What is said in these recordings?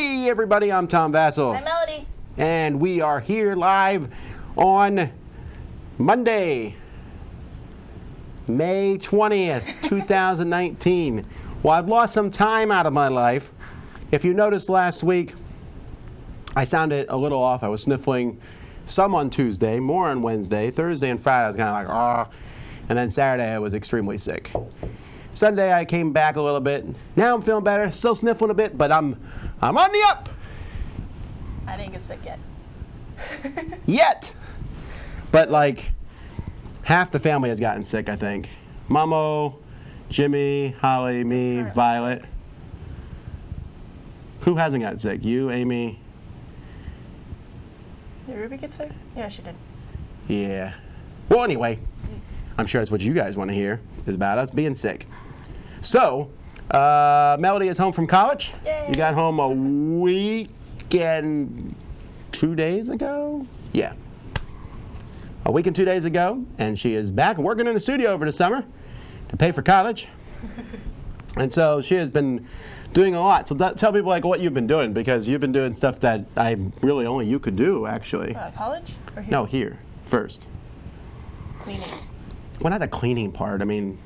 Hey everybody, I'm Tom Vassell. I'm Melody. And we are here live on Monday, May 20th, 2019. Well, I've lost some time out of my life. If you noticed last week, I sounded a little off. I was sniffling some on Tuesday, more on Wednesday. Thursday and Friday I was kind of like, ah. And then Saturday I was extremely sick. Sunday I came back a little bit. Now I'm feeling better, still sniffling a bit, but I'm on the up. I didn't get sick yet. Yet. But like half the family has gotten sick, I think. Momo, Jimmy, Holly, me, Violet. Who hasn't gotten sick? You, Amy? Did Ruby get sick? Yeah, she did. Yeah. Well, anyway, I'm sure that's what you guys want to hear, is about us being sick. So, Melody is home from college. Yay. You got home a week and 2 days ago? Yeah. A week and 2 days ago, and she is back working in the studio over the summer to pay for college. And so she has been doing a lot. So tell people like what you've been doing, because you've been doing stuff that really only you could do, actually. College? Or here? No, here, first. Cleaning. Well, not the cleaning part. I mean,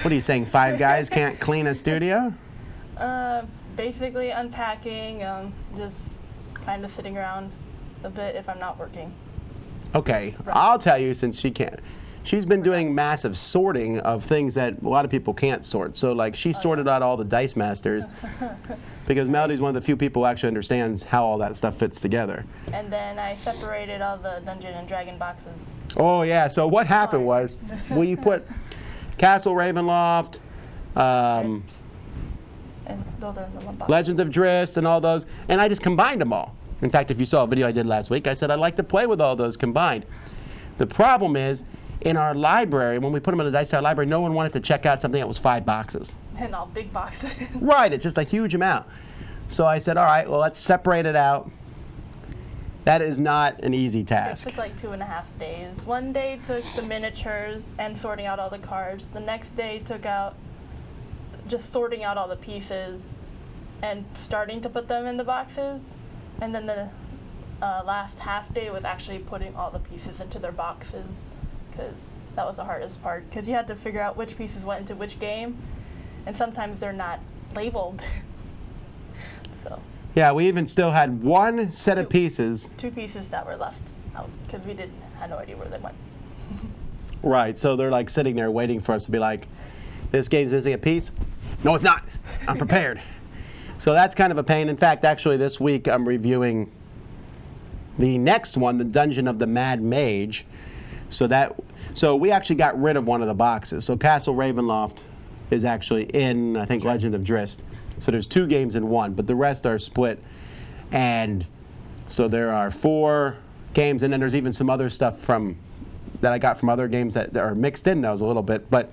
what are you saying, 5 guys can't clean a studio? Basically unpacking, just kind of sitting around a bit if I'm not working. Okay, Right. I'll tell you, since she can't. She's been doing massive sorting of things that a lot of people can't sort. So like she sorted out all the Dice Masters because Melody's one of the few people who actually understands how all that stuff fits together. And then I separated all the Dungeon and Dragon boxes. Oh yeah, so what happened was we put Castle Ravenloft, And Builder in the one box. Legends of Drizzt and all those, and I just combined them all. In fact, if you saw a video I did last week, I said I'd like to play with all those combined. The problem is, in our library, when we put them in the Dice Tower library, no one wanted to check out something that was 5 boxes. And all big boxes. Right, it's just a huge amount. So I said, all right, well, let's separate it out. That is not an easy It task. took like 2.5 days. One day took the miniatures and sorting out all the cards. The next day took out just sorting out all the pieces and starting to put them in the boxes. And then the last half day was actually putting all the pieces into their boxes, because that was the hardest part, because you had to figure out which pieces went into which game, and sometimes they're not labeled. So Yeah, we even still had one set of pieces. 2 pieces that were left out because we had no idea where they went. Right, so they're like sitting there waiting for us to be like, this game's missing a piece? No, it's not. I'm prepared. So that's kind of a pain. In fact, actually this week I'm reviewing the next one, the Dungeon of the Mad Mage. So we actually got rid of one of the boxes. So Castle Ravenloft is actually in, I think, Legend of Drizzt. So there's 2 games in one, but the rest are split. And so there are 4 games, and then there's even some other stuff that I got from other games that are mixed in those a little bit. But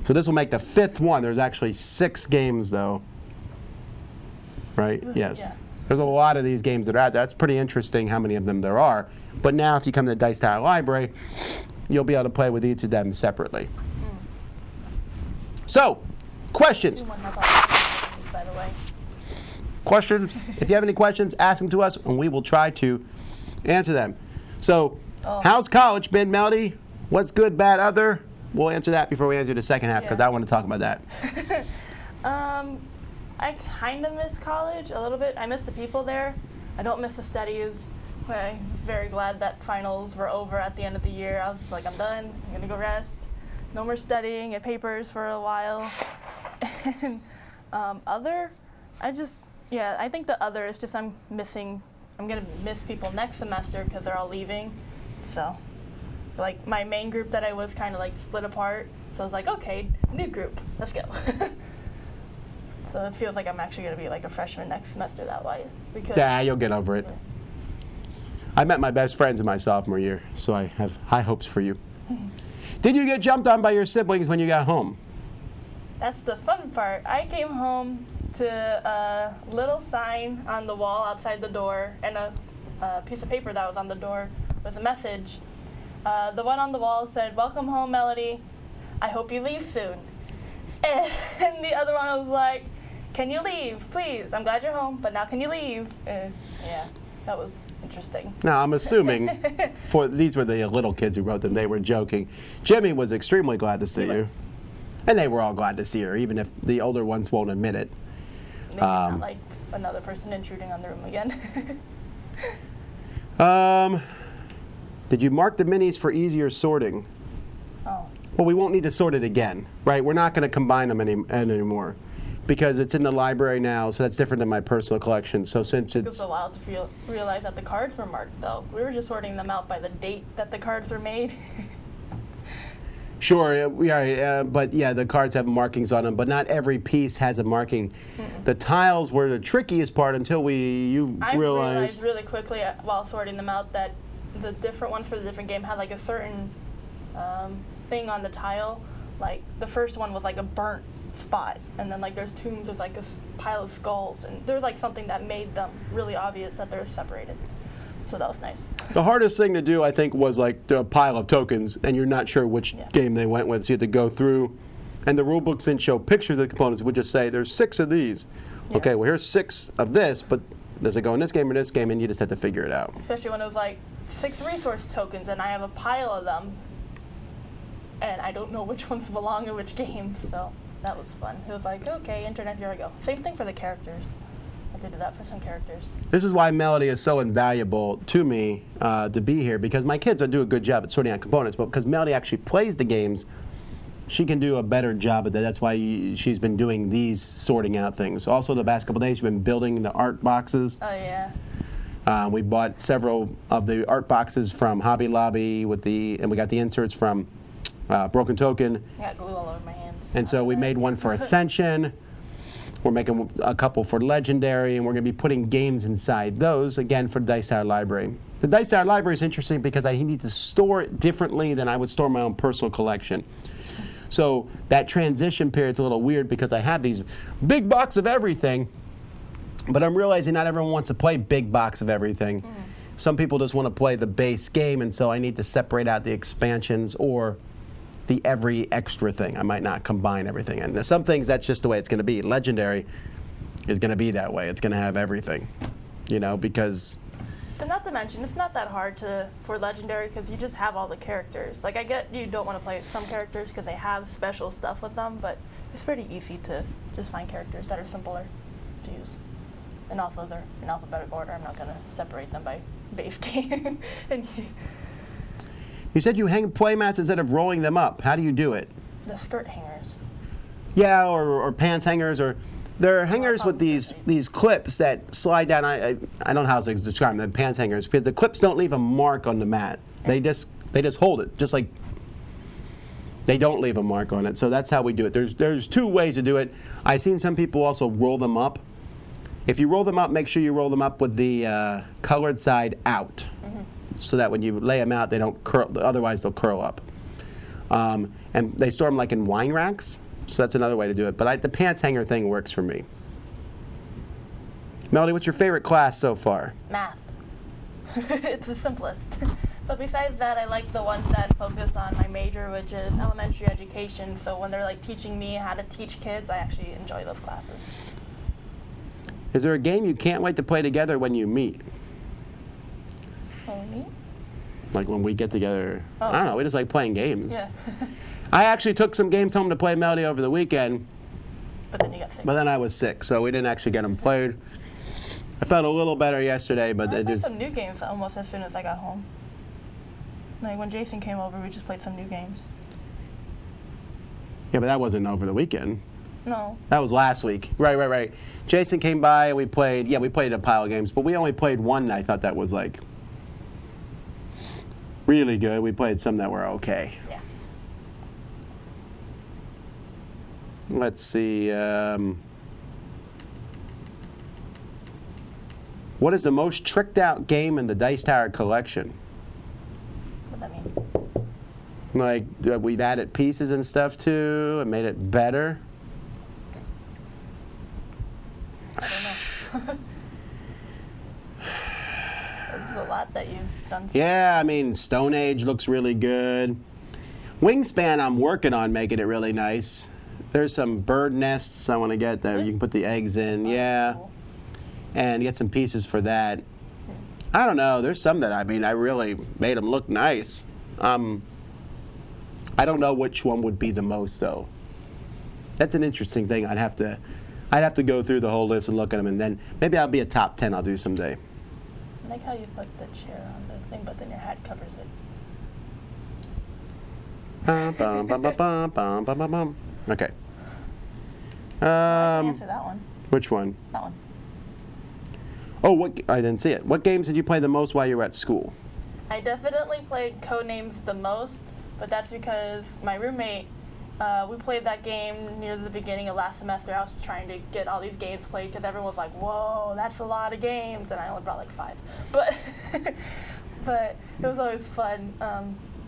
so this will make the 5th one. There's actually 6 games though. Right? Yes. Yeah. There's a lot of these games that are out there. That's pretty interesting how many of them there are. But now if you come to the Dice Tower Library, you'll be able to play with each of them separately. So, questions. By the way. Questions. If you have any questions, ask them to us, and we will try to answer them. So, how's college been, Melody? What's good, bad, other? We'll answer that before we answer the second half, because I want to talk about that. I kind of miss college a little bit. I miss the people there. I don't miss the studies. I'm very glad that finals were over at the end of the year. I was like, I'm done. I'm going to go rest. No more studying and papers for a while. And I think the other is just I'm going to miss people next semester because they're all leaving. So, like, my main group that I was kind of like split apart. So I was like, okay, new group, let's go. So it feels like I'm actually going to be like a freshman next semester that way. Yeah, you'll get over it. I met my best friends in my sophomore year, so I have high hopes for you. Did you get jumped on by your siblings when you got home? That's the fun part. I came home to a little sign on the wall outside the door and a piece of paper that was on the door with a message. The one on the wall said, "Welcome home, Melody. I hope you leave soon." And the other one was like, can you leave, please? I'm glad you're home, but now can you leave? Yeah, that was interesting. Now, I'm assuming these were the little kids who wrote them. They were joking. Jimmy was extremely glad to see you. And they were all glad to see her, even if the older ones won't admit it. Maybe not like another person intruding on the room again. Did you mark the minis for easier sorting? Oh. Well, we won't need to sort it again, right? We're not going to combine them anymore because it's in the library now, so that's different than my personal collection. So since It took it's... a while to realize that the cards were marked, though. We were just sorting them out by the date that the cards were made. Sure, but yeah, the cards have markings on them, but not every piece has a marking. The tiles were the trickiest part until you I realized... realized really quickly while sorting them out that the different ones for the different game had like a certain thing on the tile. Like the first one was like a burnt spot, and then like there's tombs with like a pile of skulls, and there's like something that made them really obvious that they're separated. So that was nice. The hardest thing to do, I think, was like the pile of tokens, and you're not sure which game they went with, so you had to go through. And the rule books didn't show pictures of the components. It would just say, there's 6 of these. Yeah. Okay, well, here's 6 of this, but does it go in this game or this game? And you just had to figure it out. Especially when it was like 6 resource tokens, and I have a pile of them, and I don't know which ones belong in which games, so that was fun. It was like, okay, internet, here I go. Same thing for the characters. I did that for some characters. This is why Melody is so invaluable to me to be here, because my kids do a good job at sorting out components, but because Melody actually plays the games, she can do a better job at that. That's why she's been doing these sorting out things. Also, the past couple days, she's been building the art boxes. Oh, yeah. We bought several of the art boxes from Hobby Lobby, and we got the inserts from Broken Token. I got glue all over my hands. And so we made one for Ascension. We're making a couple for Legendary, and we're going to be putting games inside those, again, for the Dice Tower Library. The Dice Tower Library is interesting because I need to store it differently than I would store my own personal collection. So that transition period's a little weird because I have these big box of everything, but I'm realizing not everyone wants to play big box of everything. Some people just want to play the base game, and so I need to separate out the expansions or the every extra thing. I might not combine everything. And some things, that's just the way it's going to be. Legendary is going to be that way. It's going to have everything, because... But not to mention, it's not that hard for Legendary because you just have all the characters. Like, I get you don't want to play some characters because they have special stuff with them, but it's pretty easy to just find characters that are simpler to use. And also, they're in alphabetical order. I'm not going to separate them by base game. You said you hang playmats instead of rolling them up. How do you do it? The skirt hangers. Yeah, or pants hangers, or there are hangers with these clips that slide down. I don't know how to describe them, the pants hangers, because the clips don't leave a mark on the mat. They just hold it, just like they don't leave a mark on it. So that's how we do it. There's 2 ways to do it. I've seen some people also roll them up. If you roll them up, make sure you roll them up with the colored side out. So that when you lay them out, they don't curl, otherwise they'll curl up. And they store them like in wine racks, so that's another way to do it. But the pants hanger thing works for me. Melody, what's your favorite class so far? Math. It's the simplest. But besides that, I like the ones that focus on my major, which is elementary education. So when they're like teaching me how to teach kids, I actually enjoy those classes. Is there a game you can't wait to play together when you meet? When we meet? Like when we get together. Oh. I don't know, we just like playing games. Yeah. I actually took some games home to play Melody over the weekend. But then you got sick. But then I was sick, so we didn't actually get them played. I felt a little better yesterday, but I it played just... some new games almost as soon as I got home. Like when Jason came over, we just played some new games. Yeah, but that wasn't over the weekend. No. That was last week. Right. Jason came by and we played a pile of games, but we only played one, and I thought that was like really good. We played some that were okay. Yeah. Let's see. What is the most tricked out game in the Dice Tower collection? What does that mean? Like, we've added pieces and stuff to and made it better. I don't know. There's a lot that you've done. Yeah, I mean, Stone Age looks really good. Wingspan, I'm working on making it really nice. There's some bird nests I want to get that you can put the eggs in. Oh, Yeah. cool. And get some pieces for that. I don't know. There's some that I really made them look nice. I don't know which one would be the most though. That's an interesting thing. I'd have to go through the whole list and look at them, and then maybe I'll be a top 10. I'll do someday. I like how you put the chair on the thing, but then your hat covers it. Bum, bum, bum, bum, bum, bum, bum, bum, bum. Okay. I can answer that one. Which one? That one. Oh, I didn't see it. What games did you play the most while you were at school? I definitely played Codenames the most, but that's because my roommate, we played that game near the beginning of last semester. I was trying to get all these games played because everyone was like, whoa, that's a lot of games, and I only brought like 5. But, but it was always fun.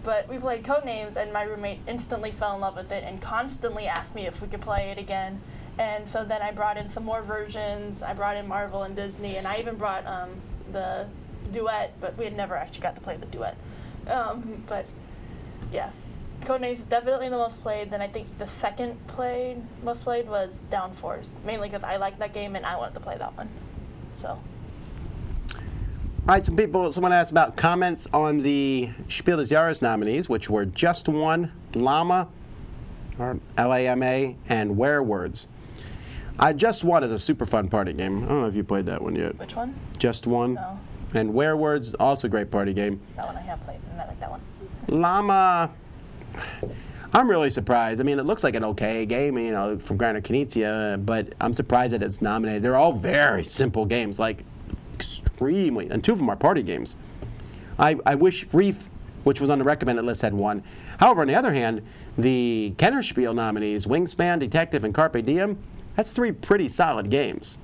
But we played Codenames, and my roommate instantly fell in love with it and constantly asked me if we could play it again. And so then I brought in some more versions. I brought in Marvel and Disney, and I even brought the duet, but we had never actually got to play the duet. But yeah, Codenames is definitely the most played. Then I think the second most played was Downforce, mainly because I liked that game and I wanted to play that one. So. All right, someone asked about comments on the Spiel des Jahres nominees, which were Just One, Llama, or Lama, and Werewords. Just One is a super fun party game. I don't know if you played that one yet. Which one? Just One. No. And Werewords, also a great party game. That one I have played, and I like that one. Llama, I'm really surprised. I mean, it looks like an okay game, from Garner Knizia, but I'm surprised that it's nominated. They're all very simple games, like extremely, and 2 of them are party games. I wish Reef, which was on the recommended list, had won. However, on the other hand, the Kennerspiel nominees, Wingspan, Detective, and Carpe Diem, that's 3 pretty solid games.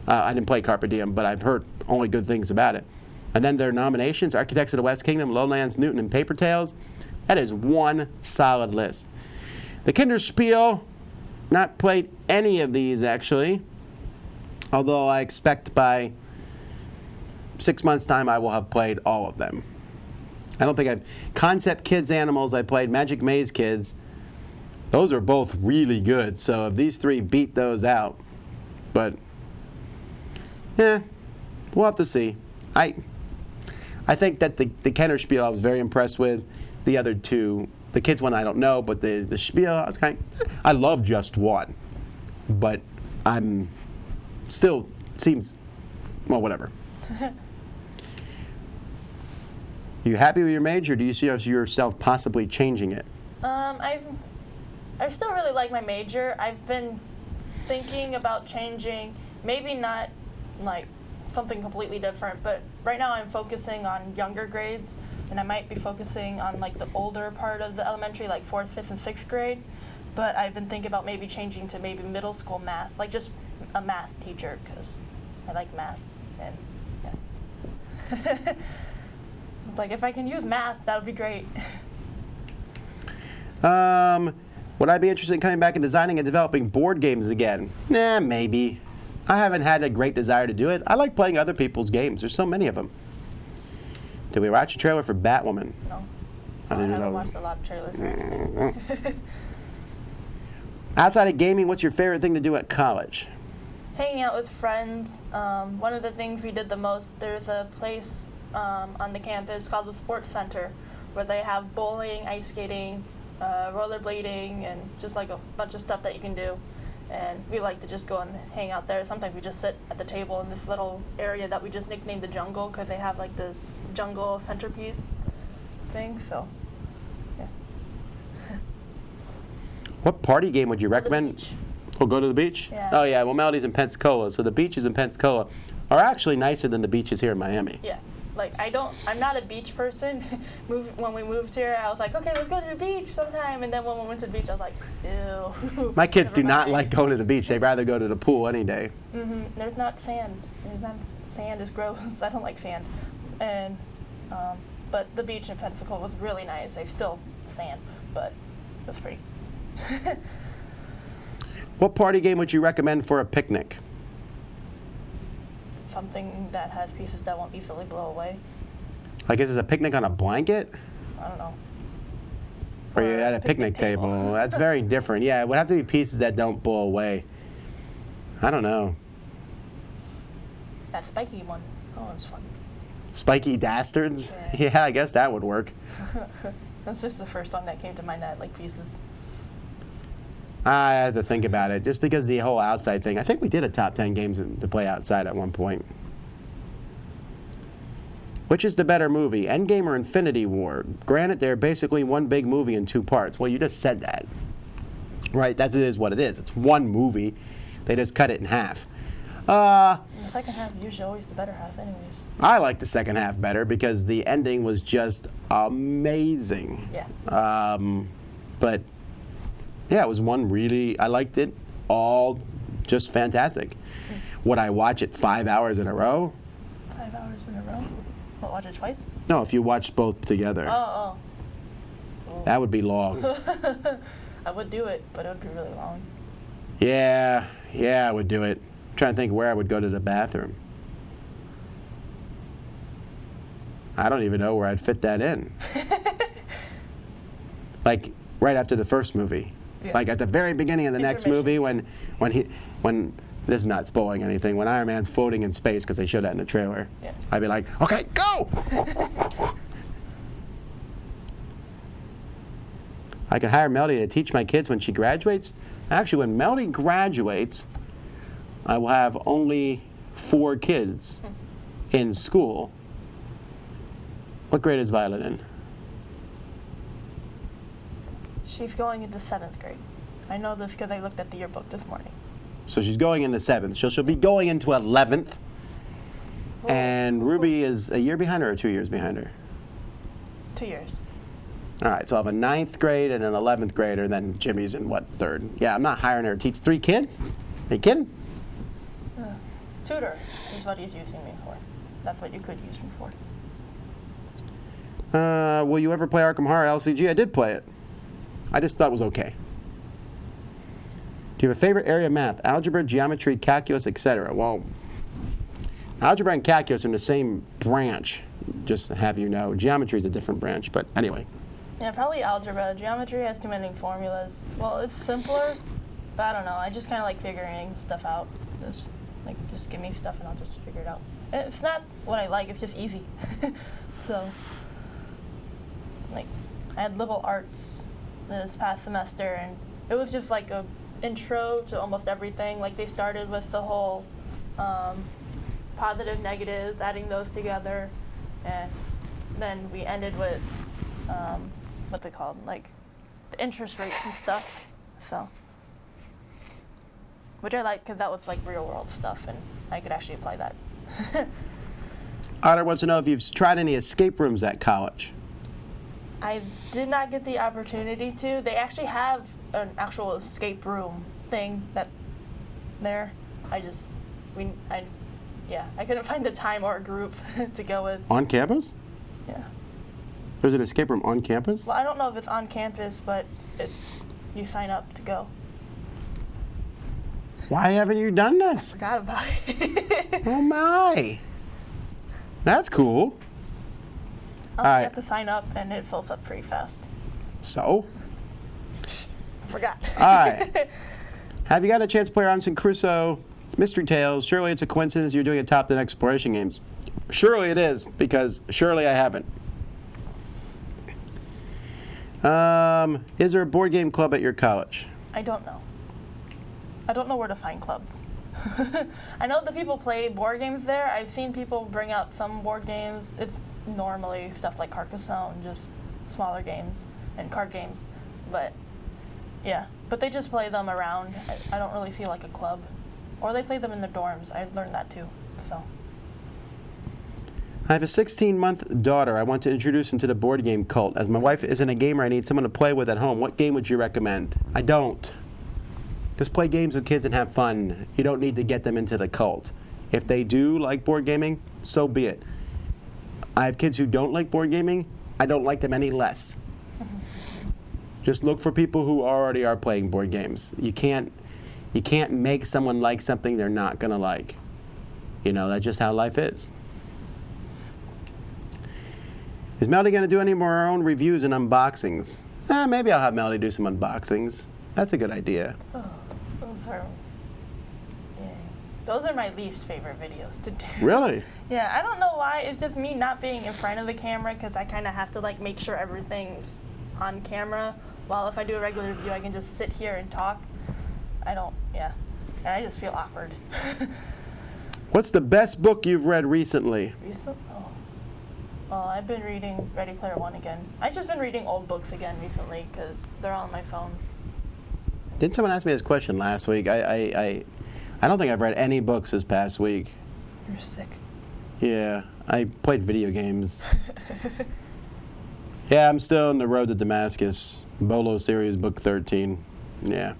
I didn't play Carpe Diem, but I've heard only good things about it. And then their nominations, Architects of the West Kingdom, Lowlands, Newton, and Paper Tales. That is one solid list. The Kinderspiel, not played any of these actually, although I expect by 6 months' time I will have played all of them. I don't think Concept Kids Animals, I played Magic Maze Kids. Those are both really good, so if these 3 beat those out, but yeah, we'll have to see. I think that the Kennerspiel I was very impressed with. The other 2, the kids one I don't know, but the Spiel I was I love Just One, but I'm still seems well whatever. You happy with your major? Do you see yourself possibly changing it? I still really like my major. I've been thinking about changing, maybe not like something completely different, but right now I'm focusing on younger grades, and I might be focusing on like the older part of the elementary, like 4th, 5th, and 6th grade. But I've been thinking about maybe changing to maybe middle school math, like just a math teacher, because I like math, and yeah. It's like if I can use math, that would be great. Would I be interested in coming back and designing and developing board games again? Nah, maybe. I haven't had a great desire to do it. I like playing other people's games. There's so many of them. Did we watch a trailer for Batwoman? No. I didn't haven't know. watched a lot of trailers or anything. Outside of gaming, what's your favorite thing to do at college? Hanging out with friends. One of the things we did the most, there's a place on the campus called the Sports Center where they have bowling, ice skating, rollerblading, and just like a bunch of stuff that you can do. And we like to just go and hang out there. Sometimes we just sit at the table in this little area that we just nicknamed the jungle because they have like this jungle centerpiece thing, so yeah. What party game would you recommend? Beach. Oh, go to the beach? Yeah. Oh yeah, well Melody's in Pensacola, so the beaches in Pensacola are actually nicer than the beaches here in Miami. Yeah. Like I'm not a beach person. When we moved here, I was like, okay, let's go to the beach sometime. And then when we went to the beach, I was like, ew. My kids do Never not mind. like going to the beach. They'd rather go to the pool any day. There's not sand. Sand is gross. I don't like sand. And but the beach in Pensacola was really nice. It's still sand, but it was pretty. What party game would you recommend for a picnic? Something that has pieces that won't easily blow away. I guess it's a picnic on a blanket? I don't know. Or you're at a picnic table. That's very different. Yeah, it would have to be pieces that don't blow away. I don't know. That spiky one. Oh, it's fun. Spiky dastards? Yeah, I guess that would work. That's just the first one that came to mind that I like pieces. I have to think about it, just because the whole outside thing. I think we did a top 10 games to play outside at one point. Which is the better movie, Endgame or Infinity War? Granted, they're basically one big movie in 2 parts. Well, you just said that. Right, that is what it is. It's one movie. They just cut it in half. The second half is usually always the better half anyways. I like the second half better because the ending was just amazing. Yeah. But, yeah, it was one really, I liked it all just fantastic. Would I watch it 5 hours in a row? 5 hours in a row? What, watch it twice? No, if you watched both together. Oh. That would be long. I would do it, but it would be really long. Yeah, I would do it. I'm trying to think where I would go to the bathroom. I don't even know where I'd fit that in. Like right after the first movie. Yeah. Like at the very beginning of the next movie when this is not spoiling anything, when Iron Man's floating in space, because they showed that in the trailer, yeah. I'd be like, okay, go! I could hire Melody to teach my kids when she graduates. Actually, when Melody graduates, I will have only 4 kids in school. What grade is Violet in? She's going into 7th grade. I know this because I looked at the yearbook this morning. So she's going into 7th. She'll be going into 11th. And Ruby is a year behind her or 2 years behind her? 2 years. All right, so I have a 9th grade and an 11th grader, and then Jimmy's in what, 3rd? Yeah, I'm not hiring her to teach 3 kids. Are you kidding? Tutor is what he's using me for. That's what you could use me for. Will you ever play Arkham Horror LCG? I did play it. I just thought it was okay. Do you have a favorite area of math? Algebra, geometry, calculus, etc. Well, algebra and calculus are in the same branch, just to have you know. Geometry is a different branch, but anyway. Yeah, probably algebra. Geometry has commanding formulas. Well, it's simpler, but I don't know. I just kind of like figuring stuff out. Just give me stuff and I'll just figure it out. And it's not what I like, it's just easy. So, like, I had liberal arts this past semester, and it was just like a intro to almost everything. Like, they started with the whole positive, negatives, adding those together, and then we ended with what they called, like, the interest rates and stuff. So, which I like because that was like real world stuff, and I could actually apply that. Otter wants to know if you've tried any escape rooms at college. I did not get the opportunity to. They actually have an actual escape room thing there. I couldn't find the time or group to go with. On campus? Yeah. There's an escape room on campus? Well, I don't know if it's on campus, but you sign up to go. Why haven't you done this? Forgot about it. Oh my. That's cool. I All right. have to sign up, and it fills up pretty fast. So? Forgot. All right. Have you got a chance to play Robinson Crusoe, Mystery Tales? Surely it's a coincidence you're doing a top 10 exploration games. Surely it is, because surely I haven't. Is there a board game club at your college? I don't know. I don't know where to find clubs. I know that people play board games there. I've seen people bring out some board games. It's normally stuff like Carcassonne, just smaller games and card games. But yeah, but they just play them around. I don't really feel like a club. Or they play them in their dorms. I learned that too. So. I have a 16-month daughter I want to introduce into the board game cult. As my wife isn't a gamer, I need someone to play with at home. What game would you recommend? I don't. Just play games with kids and have fun. You don't need to get them into the cult. If they do like board gaming, so be it. I have kids who don't like board gaming. I don't like them any less. Just look for people who already are playing board games. You can't make someone like something they're not gonna like. You know, that's just how life is. Is Melody gonna do any more her own reviews and unboxings? Maybe I'll have Melody do some unboxings. That's a good idea. Oh, those are my least favorite videos to do. Really? Yeah, I don't know why. It's just me not being in front of the camera because I kind of have to like make sure everything's on camera. While if I do a regular review, I can just sit here and talk. And I just feel awkward. What's the best book you've read recently? Well, I've been reading Ready Player One again. I've just been reading old books again recently because they're all on my phone. Didn't someone ask me this question last week? I don't think I've read any books this past week. You're sick. Yeah, I played video games. Yeah, I'm still on the road to Damascus. Bolo series, book 13. Yeah.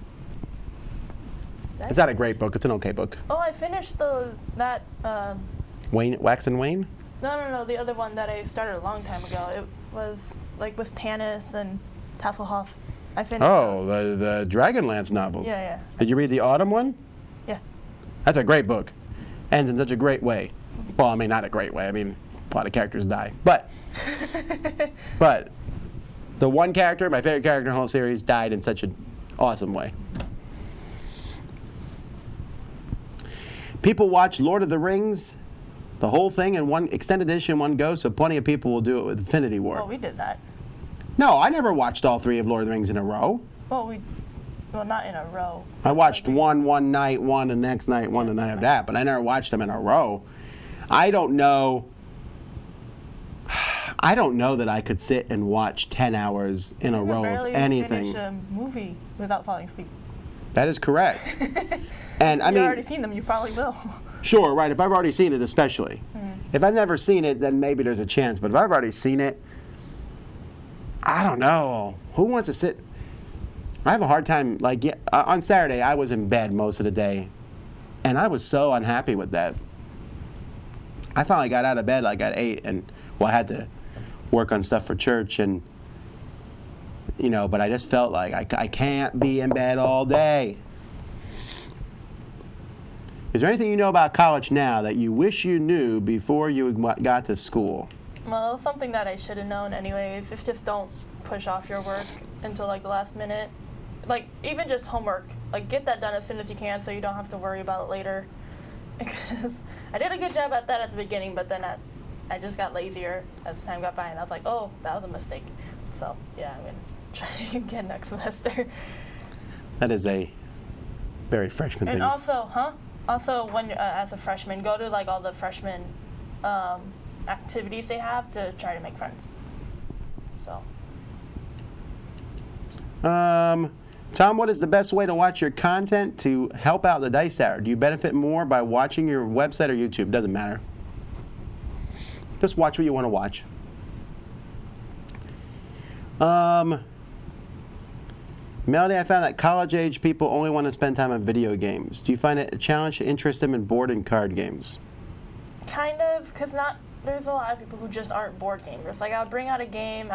It's not a great book. It's an okay book. Oh, I finished that. Wax and Wayne? No. The other one that I started a long time ago. It was like with Tanis and Tasselhoff. I finished. Oh, those. the Dragonlance novels. Yeah. Did you read the Autumn one? Yeah. That's a great book. Ends in such a great way. Well, I mean, not a great way. I mean, a lot of characters die. But the one character, my favorite character in the whole series, died in such an awesome way. People watch Lord of the Rings, the whole thing in one extended edition, one go, so plenty of people will do it with Infinity War. Well, we did that. No, I never watched all three of Lord of the Rings in a row. Well, not in a row. I watched one night, one the next night, one the night of that, but I never watched them in a row. I don't know that I could sit and watch 10 hours in a row of anything. Finish a movie without falling asleep. That is correct. And I mean, you've already seen them, you probably will. Sure, right. If I've already seen it, especially. If I've never seen it, then maybe there's a chance. But if I've already seen it, I don't know. Who wants to sit? I have a hard time. Like on Saturday, I was in bed most of the day, and I was so unhappy with that. I finally got out of bed like at 8, and I had to work on stuff for church, and but I just felt like I can't be in bed all day. Is there anything you know about college now that you wish you knew before you got to school? Well, something that I should have known anyways is just don't push off your work until like the last minute. Like even just homework, like get that done as soon as you can so you don't have to worry about it later. Because I did a good job at that at the beginning, but then I just got lazier as time got by, and I was like, oh, that was a mistake. So yeah, I'm gonna try again next semester. That is a very freshman thing. And also, when as a freshman, go to like all the freshman activities they have to try to make friends. So. Tom, what is the best way to watch your content to help out the Dice Tower? Do you benefit more by watching your website or YouTube? Doesn't matter. Just watch what you want to watch. Melody, I found that college-age people only want to spend time on video games. Do you find it a challenge to interest them in board and card games? Kind of, because there's a lot of people who just aren't board gamers. Like, I'll bring out a game,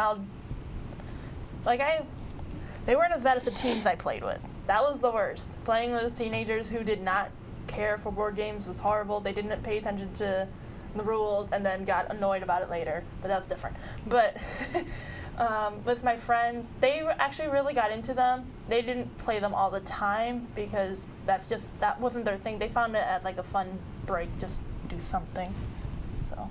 they weren't as bad as the teens I played with. That was the worst. Playing with those teenagers who did not care for board games was horrible. They didn't pay attention to the rules and then got annoyed about it later, but that's different. But with my friends, they actually really got into them. They didn't play them all the time because that wasn't their thing. They found it as like a fun break, just do something. So.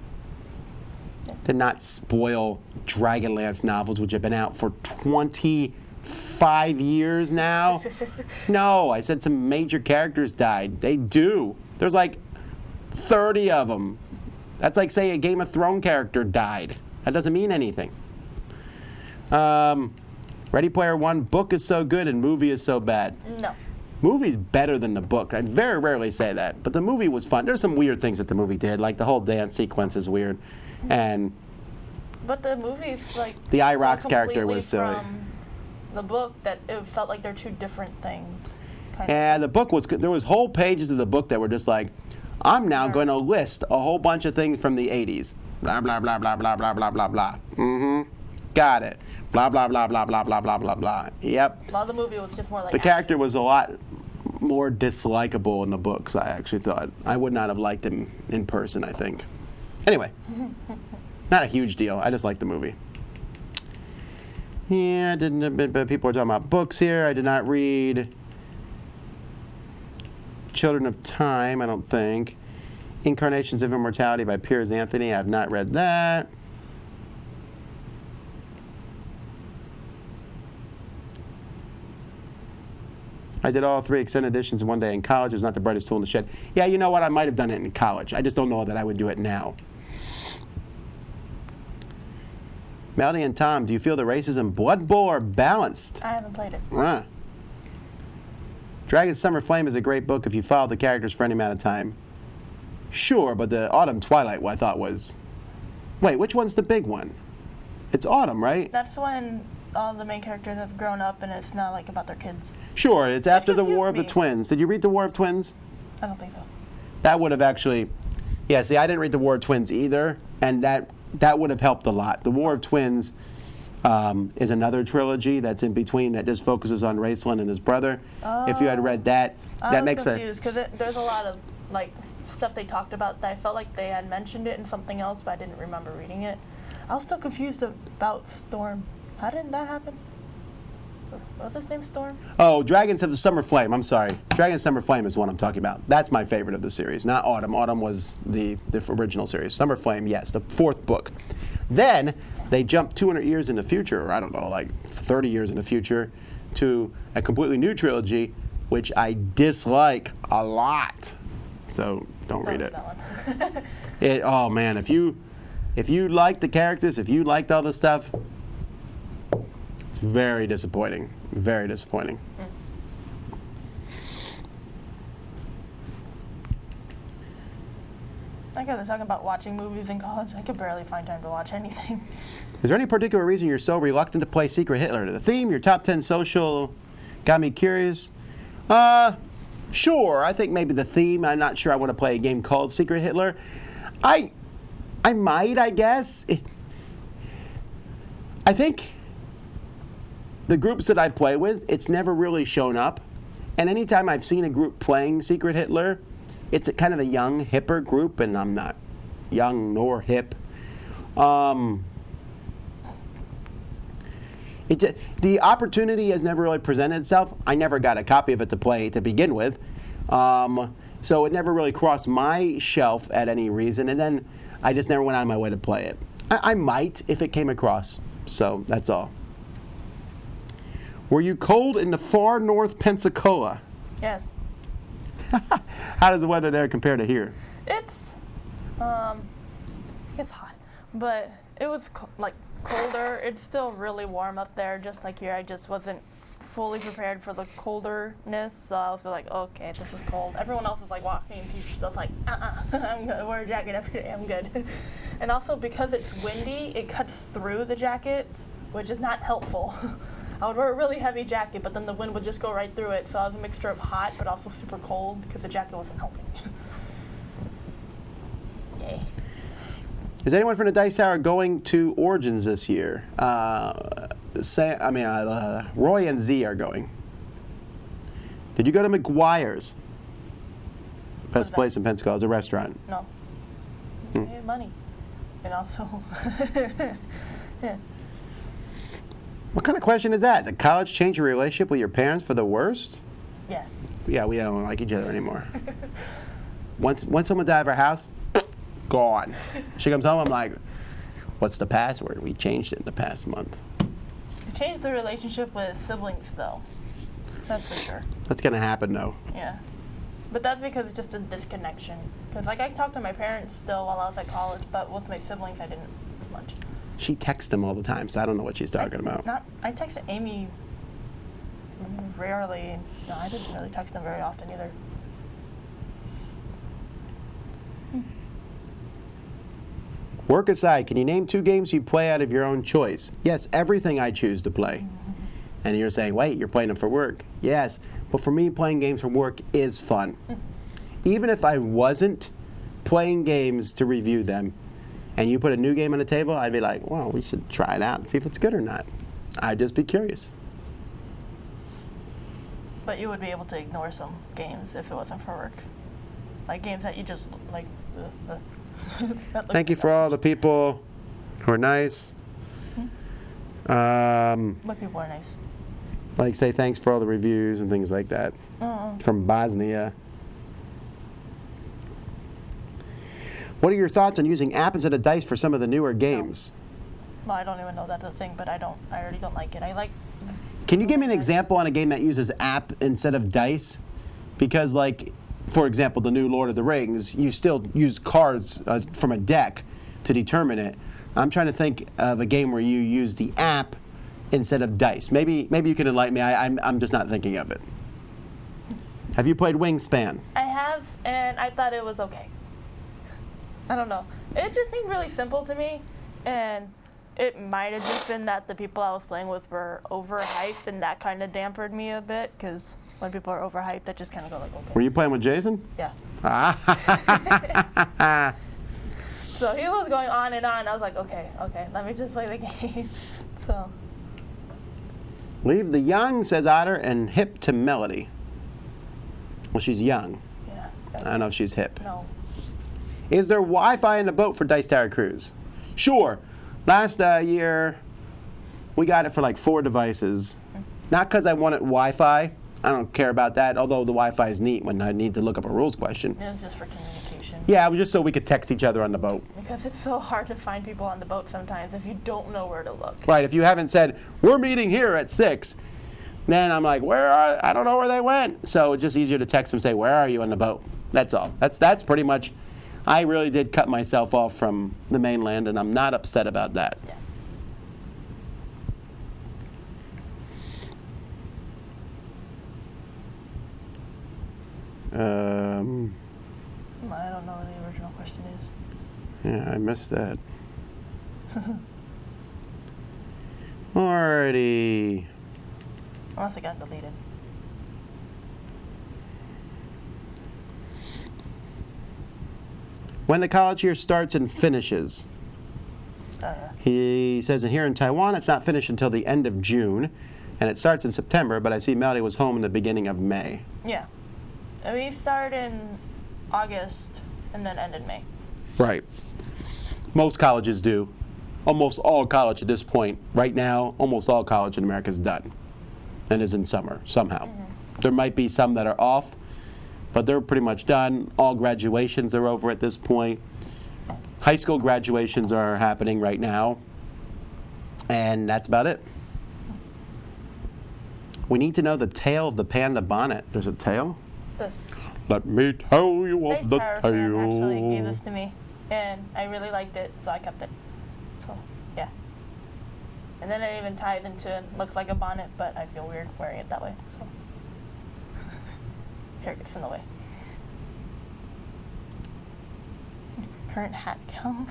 Yeah. To not spoil Dragonlance novels, which have been out for 25 years now. No, I said some major characters died. They do. There's like 30 of them. That's like saying a Game of Thrones character died. That doesn't mean anything. Ready Player One, book is so good and movie is so bad. No. Movie's better than the book. I very rarely say that, but the movie was fun. There's some weird things that the movie did, like the whole dance sequence is weird, But the movie's like the IROX character was silly. From the book, that it felt like they're two different things. Yeah, the book was good. There was whole pages of the book that were just like, I'm now going to list a whole bunch of things from the 80s. Blah, blah, blah, blah, blah, blah, blah, blah, blah. Mm-hmm. Got it. Blah, blah, blah, blah, blah, blah, blah, blah, blah. Yep. Well, the movie was just more like the character was a lot more dislikable in the books, I actually thought. I would not have liked him in person, I think. Anyway, not a huge deal. I just liked the movie. Yeah, I didn't. But people are talking about books here. I did not read Children of Time, I don't think. Incarnations of Immortality by Piers Anthony. I have not read that. I did all 3 extended editions in one day in college. It was not the brightest tool in the shed. Yeah, you know what? I might have done it in college. I just don't know that I would do it now. Melody and Tom, do you feel the races in Blood Bowl are balanced? I haven't played it. Dragon's Summer Flame is a great book if you follow the characters for any amount of time. Sure, but the Autumn Twilight, I thought was... Wait, which one's the big one? It's Autumn, right? That's when all the main characters have grown up and it's not like about their kids. Sure, it's after the confused War of the me. Twins. Did you read the War of Twins? I don't think so. That would have actually... Yeah, see, I didn't read the War of Twins either, and that would have helped a lot. The War of Twins is another trilogy that's in between that just focuses on Raceland and his brother. If you had read that, that makes I'm confused because there's a lot of like stuff they talked about that I felt like they had mentioned it in something else, but I didn't remember reading it. I was still confused about Storm. How did that happen? What's his name, Storm? Oh, Dragons of the Summer Flame. I'm sorry. Dragon's Summer Flame is the one I'm talking about. That's my favorite of the series, not Autumn. Autumn was the original series. Summer Flame, yes, the 4th book. Then they jumped 200 years in the future, or I don't know, like 30 years in the future, to a completely new trilogy, which I dislike a lot. So don't read it. That one. Oh man, if you liked the characters, if you liked all this stuff, it's very disappointing. Very disappointing. I guess they're talking about watching movies in college. I could barely find time to watch anything. Is there any particular reason you're so reluctant to play Secret Hitler? The theme, your top 10 social, got me curious. Sure, I think maybe the theme. I'm not sure I want to play a game called Secret Hitler. I might, I guess. I think the groups that I play with, it's never really shown up. And anytime I've seen a group playing Secret Hitler, it's a kind of a young, hipper group, and I'm not young nor hip. The opportunity has never really presented itself. I never got a copy of it to play to begin with. So it never really crossed my shelf at any reason, and then I just never went out of my way to play it. I might if it came across, so that's all. Were you cold in the far north Pensacola? Yes. How does the weather there compare to here? It's hot, but it was colder. It's still really warm up there, just like here. I just wasn't fully prepared for the colderness, so I was like, okay, this is cold. Everyone else is like walking in t-shirts, so it's like, I'm gonna wear a jacket every day. I'm good. And also because it's windy, it cuts through the jackets, which is not helpful. I would wear a really heavy jacket, but then the wind would just go right through it, so I was a mixture of hot but also super cold because the jacket wasn't helping. Yay. Is anyone from the Dice Tower going to Origins this year? Roy and Z are going. Did you go to McGuire's? Best place in Pensacola. It's a restaurant. No. I had money. And also, yeah. What kind of question is that? Did college change your relationship with your parents for the worst? Yes. Yeah, we don't like each other anymore. Once someone's out of our house, gone. She comes home, I'm like, what's the password? We changed it in the past month. It changed the relationship with siblings, though. That's for sure. That's going to happen, though. Yeah. But that's because it's just a disconnection. Because, I talked to my parents still while I was at college, but with my siblings, I didn't as much. She texts them all the time, so I don't know what she's talking about. I texted Amy rarely. No, I didn't really text them very often either. Work aside, can you name 2 games you play out of your own choice? Yes, everything I choose to play. And you're saying, wait, you're playing them for work. Yes, but for me, playing games for work is fun. Even if I wasn't playing games to review them, and you put a new game on the table, I'd be like, well, we should try it out and see if it's good or not. I'd just be curious. But you would be able to ignore some games if it wasn't for work. Like games that you just, like... Thank you for all the people who are nice. But people are nice. Like say thanks for all the reviews and things like that. From Bosnia. What are your thoughts on using app instead of dice for some of the newer games? Well, I don't even know that's a thing, but I already don't like it. I like. Can you give me an example on a game that uses app instead of dice? Because like, for example, the new Lord of the Rings, you still use cards from a deck to determine it. I'm trying to think of a game where you use the app instead of dice. Maybe you can enlighten me. I'm just not thinking of it. Have you played Wingspan? I have, and I thought it was okay. I don't know. It just seemed really simple to me, and it might have just been that the people I was playing with were overhyped, and that kind of dampened me a bit, because when people are overhyped, that just kind of go like, okay. Were you playing with Jason? Yeah. Ah. So he was going on and on. I was like, okay, let me just play the game. So. Leave the young, says Otter, and hip to Melody. Well, she's young. Yeah. I don't know if she's hip. No. Is there Wi-Fi in the boat for Dice Tower Cruise? Sure. Last year, we got it for like 4 devices. Not because I wanted Wi-Fi. I don't care about that, although the Wi-Fi is neat when I need to look up a rules question. It was just for communication. Yeah, it was just so we could text each other on the boat. Because it's so hard to find people on the boat sometimes if you don't know where to look. Right, if you haven't said, we're meeting here at 6, then I'm like, I don't know where they went. So it's just easier to text them and say, where are you on the boat? That's all. That's pretty much, I really did cut myself off from the mainland, and I'm not upset about that. Yeah. I don't know what the original question is. Yeah, I missed that. Alrighty. Unless it got deleted. When the college year starts and finishes. He says here in Taiwan, it's not finished until the end of June, and it starts in September, but I see Melody was home in the beginning of May. Yeah. We start in August and then end in May. Right. Most colleges do. Almost all college at this point, right now, almost all college in America is done and is in summer somehow. There might be some that are off, but they're pretty much done. All graduations are over at this point. High school graduations are happening right now, and that's about it. We need to know the tale of the panda bonnet. There's a tale? This. Let me tell you of Base the Tower fan actually gave tale. this to me, and I really liked it, so I kept it. So, yeah. And then it even ties into it. Looks like a bonnet, but I feel weird wearing it that way, so. Hair gets in the way. Current hat count.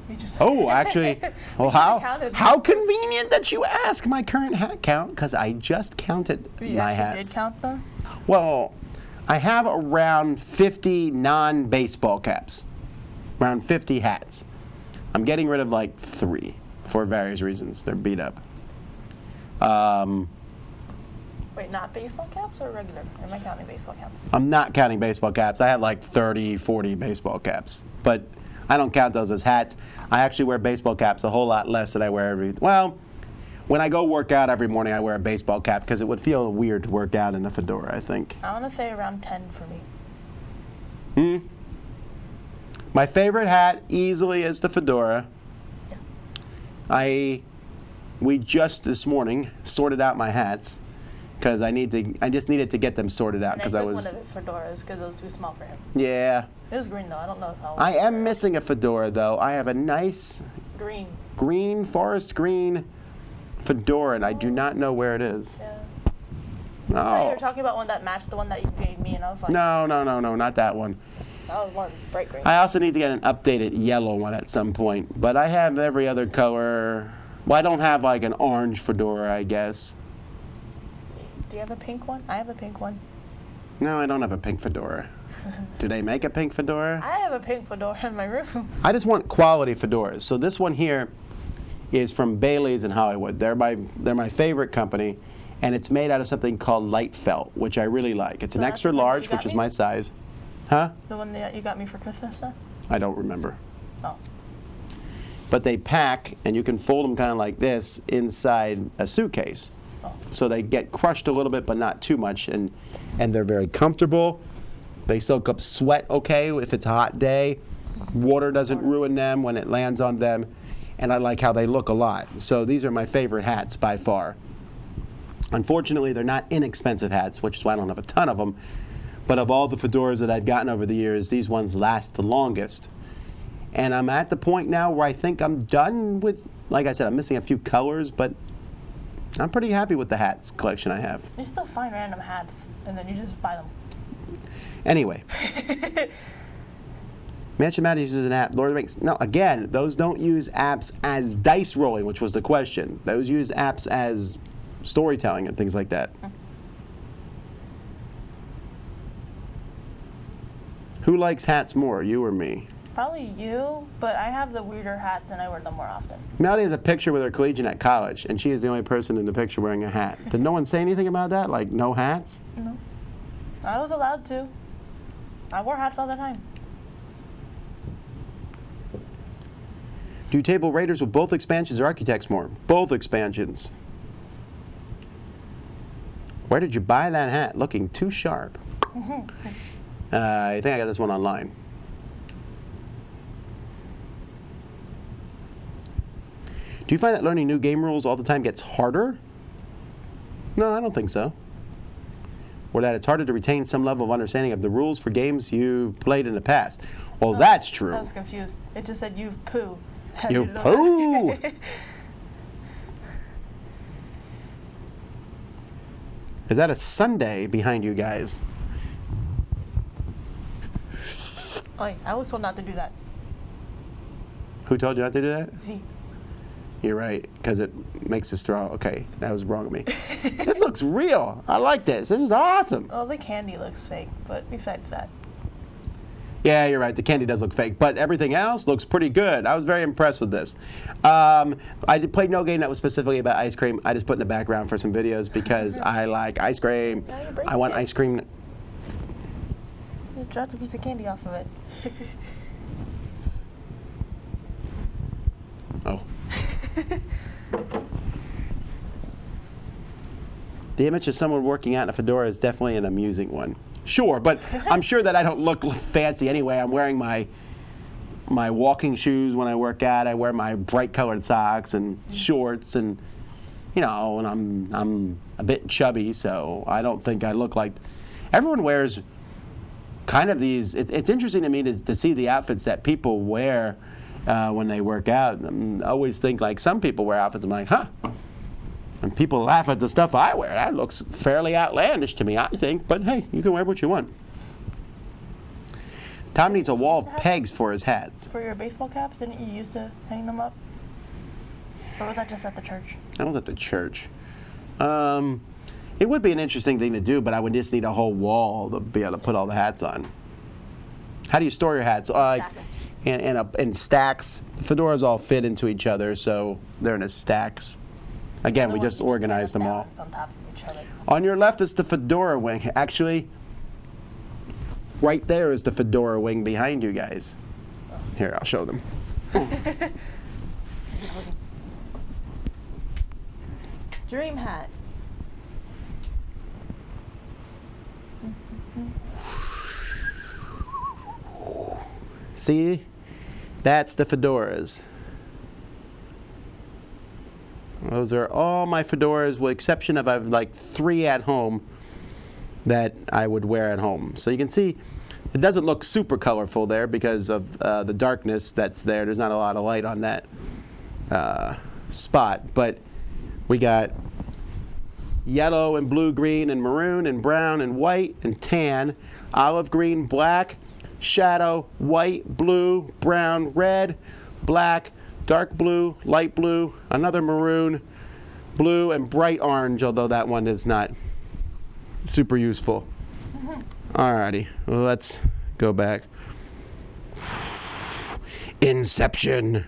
We just Oh, actually, well, counted. how convenient that you ask my current hat count, because I just counted You my actually hats. did count them? Well, I have around 50 non-baseball caps, around 50 hats. I'm getting rid of like 3 for various reasons. They're beat up. Wait, not baseball caps or regular? Or am I counting baseball caps? I'm not counting baseball caps. I have like 30, 40 baseball caps, but I don't count those as hats. I actually wear baseball caps a whole lot less than I wear well, when I go work out every morning, I wear a baseball cap because it would feel weird to work out in a fedora, I think. I want to say around 10 for me. My favorite hat easily is the fedora. Yeah. We just this morning sorted out my hats because I just needed to get them sorted out And I because took I was. one of his fedoras because it was too small for him. Yeah. It was green though. I don't know if I'll. I am missing a fedora though. I have a nice green. forest green fedora, and I do not know where it is. Yeah. I thought you No. were talking about one that matched the one that you gave me, and I was like, No, not that one. that was more bright green. I also need to get an updated yellow one at some point, but I have every other color. Well, I don't have like an orange fedora, I guess. Do you have a pink one? I have a pink one. No, I don't have a pink fedora. Do they make a pink fedora? I have a pink fedora in my room. I just want quality fedoras. So this one here is from Bailey's in Hollywood. They're my favorite company, and it's made out of something called light felt, which I really like. It's So an that's extra the one that large, you got which is me? my size. Huh? The one that you got me for Christmas, then? I don't remember. Oh. but they pack, and you can fold them kind of like this inside a suitcase. So they get crushed a little bit, but not too much, and they're very comfortable. They soak up sweat okay if it's a hot day. Water doesn't ruin them when it lands on them, and I like how they look a lot. So these are my favorite hats by far. Unfortunately, they're not inexpensive hats, which is why I don't have a ton of them. But of all the fedoras that I've gotten over the years, these ones last the longest. And I'm at the point now where I think I'm done with, like I said, I'm missing a few colors, but I'm pretty happy with the hats collection I have. You still find random hats, and then you just buy them. Anyway. Mansion Matt uses an app. Lord of the Rings. No, again, those don't use apps as dice rolling, which was the question. Those use apps as storytelling and things like that. Who likes hats more, you or me? Probably you, but I have the weirder hats and I wear them more often. Melody has a picture with her collegian at college, and she is the only person in the picture wearing a hat. Did no one say anything about that? Like, no hats? No. I was allowed to. I wore hats all the time. Do you table Raiders with both expansions or Architects more? Both expansions. Where did you buy that hat? Looking too sharp. I think I got this one online. Do you find that learning new game rules all the time gets harder? No, I don't think so. Or that it's harder to retain some level of understanding of the rules for games you've played in the past. Well, that's true. I was confused. It just said you've poo. You poo! Is that a Sunday behind you guys? Oh, I was told not to do that. Who told you not to do that? Z. You're right, because it makes a straw. Okay, that was wrong of me. This looks real. I like this. This is awesome. Well, the candy looks fake, but besides that. Yeah, you're right. The candy does look fake, but everything else looks pretty good. I was very impressed with this. I played no game that was specifically about ice cream. I just put in the background for some videos because I like ice cream. I want ice cream. You dropped a piece of candy off of it. Oh. The image of someone working out in a fedora is definitely an amusing one. Sure, but I'm sure that I don't look fancy anyway. I'm wearing my walking shoes when I work out. I wear my bright colored socks and shorts, and and I'm a bit chubby, so I don't think I look like. Everyone wears kind of these. It's interesting to me to see the outfits that people wear when they work out. I always think like some people wear outfits. I'm like, huh. And people laugh at the stuff I wear. That looks fairly outlandish to me, I think. But hey, you can wear what you want. Tom needs a wall of pegs for his hats. For your baseball caps, didn't you used to hang them up? Or was that just at the church? I was at the church. It would be an interesting thing to do, but I would just need a whole wall to be able to put all the hats on. How do you store your hats? In stacks. The fedoras all fit into each other, so they're in stacks. Again, we just organized them all. On top of each other. On your left is the fedora wing. Actually, right there is the fedora wing behind you guys. Here, I'll show them. Dream hat. See? That's the fedoras. Those are all my fedoras, with exception of I have like 3 at home that I would wear at home. So you can see it doesn't look super colorful there because of the darkness that's there. There's not a lot of light on that spot. But we got yellow and blue, green and maroon and brown and white and tan, olive green, black, shadow, white, blue, brown, red, black, dark blue, light blue, another maroon, blue, and bright orange, although that one is not super useful. Alrighty, well, let's go back. Inception.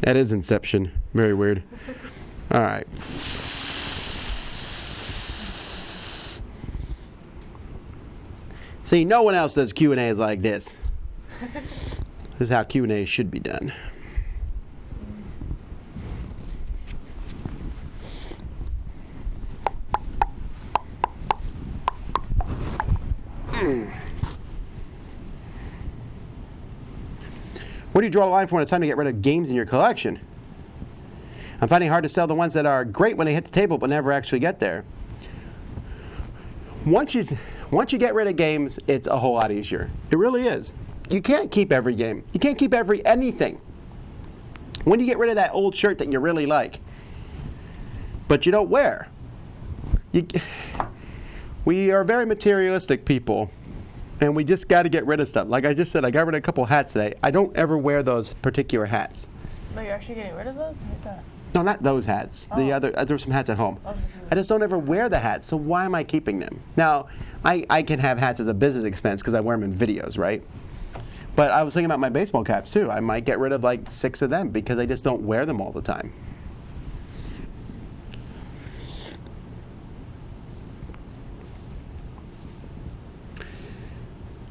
That is Inception. Very weird. Alright. See, no one else does Q&As like this. This is how Q&As should be done. Where do you draw the line for when it's time to get rid of games in your collection? I'm finding it hard to sell the ones that are great when they hit the table but never actually get there. Once you get rid of games, it's a whole lot easier. It really is. You can't keep every game. You can't keep anything. When you get rid of that old shirt that you really like, but you don't wear. We are very materialistic people, and we just got to get rid of stuff. Like I just said, I got rid of a couple hats today. I don't ever wear those particular hats. No, you're actually getting rid of those? No, not those hats. Oh. The other, there were some hats at home. I just don't ever wear the hats, so why am I keeping them? Now, I can have hats as a business expense because I wear them in videos, right? But I was thinking about my baseball caps too. I might get rid of like 6 of them because I just don't wear them all the time.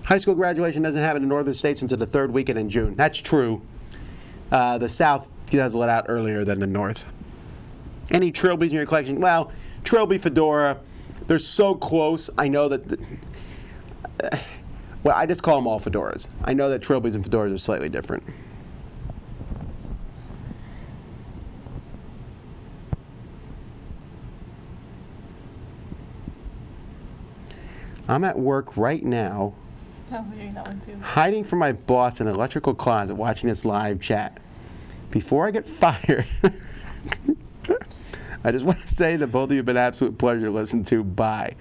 High school graduation doesn't happen in the northern states until the 3rd weekend in June. That's true. The South does let out earlier than the North. Any trilbies in your collection? Well, trilby, fedora, they're so close. I know that, well, I just call them all fedoras. I know that trilbies and fedoras are slightly different. I'm at work right now, hiding from my boss in an electrical closet watching this live chat. Before I get fired, I just want to say that both of you have been an absolute pleasure to listen to. Bye.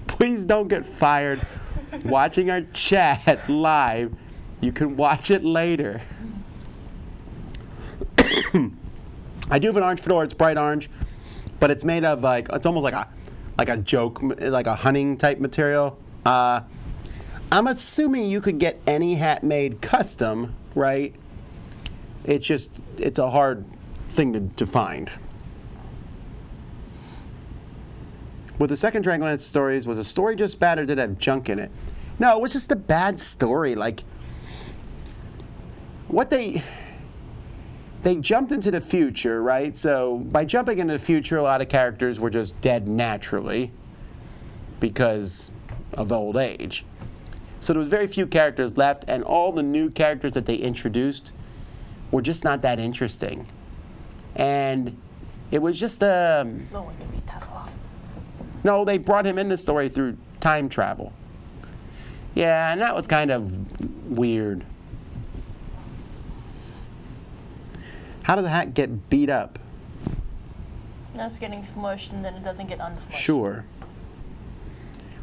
Please don't get fired watching our chat live. You can watch it later. I do have an orange fedora. It's bright orange, but it's made of like, it's almost like a joke, like a hunting type material. I'm assuming you could get any hat made custom, right? It's just, it's a hard thing to find. With the second Dragonlance stories, was the story just bad or did it have junk in it? No, it was just a bad story. Like, what they jumped into the future, right? So by jumping into the future, a lot of characters were just dead naturally because of old age. So there was very few characters left, and all the new characters that they introduced were just not that interesting. And it was just no one can beat Tesla. No, they brought him in the story through time travel. Yeah, and that was kind of weird. How does the hat get beat up? No, it's getting smushed and then it doesn't get unsmushed. Sure.